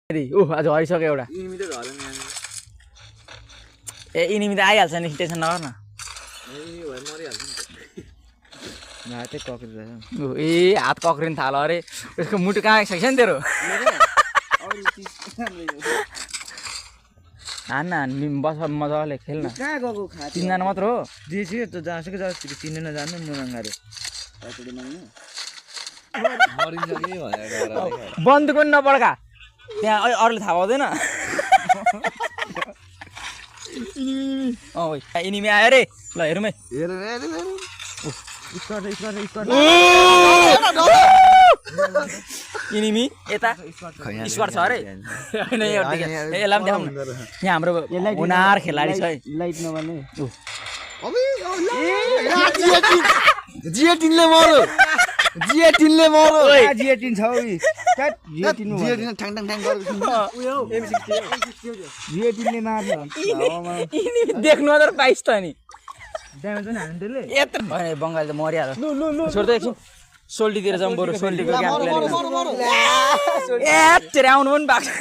आज हरिसक्यो एउटा ए इनिमी त आइहाल्छ नि टेन्सन नगर न ए हात कक्रिनु थाल्यो अरे उसको मुटु कहाँ आइसक्छ नि तेरो हान बस मजाले खेल्न कहाँ गएको खा 3 जना मात्र हो दिएछु त जहाँसुकै जाओस् चिन्नु नजान्नु मुनाङ्गारे बन्दुक पनि नपड्का त्यहाँ अरूले थाहा पाउँदैन इनिमी आयो रे ल हेरौँ है इनिमी यता स्क्वाड छ अरे होइन यसलाई पनि देखाउनु यहाँ हाम्रो हुनार खेलाडी छ है लाइट नभने जिएटिनले मर्यो जिएटिनले मर्यो जिएटिन छ जिएटिनले मार्छ देख्नु अझ पाइस त नि ड्यामेज पनि हान्नु त्यसले यत्रो होइन बङ्गाली त मरिहाल्यो छोड्दै एकछिन सोल्टीतिर जाउँ बरु सोल्टीको क्याम्प ए तेरे आउनु पनि भएको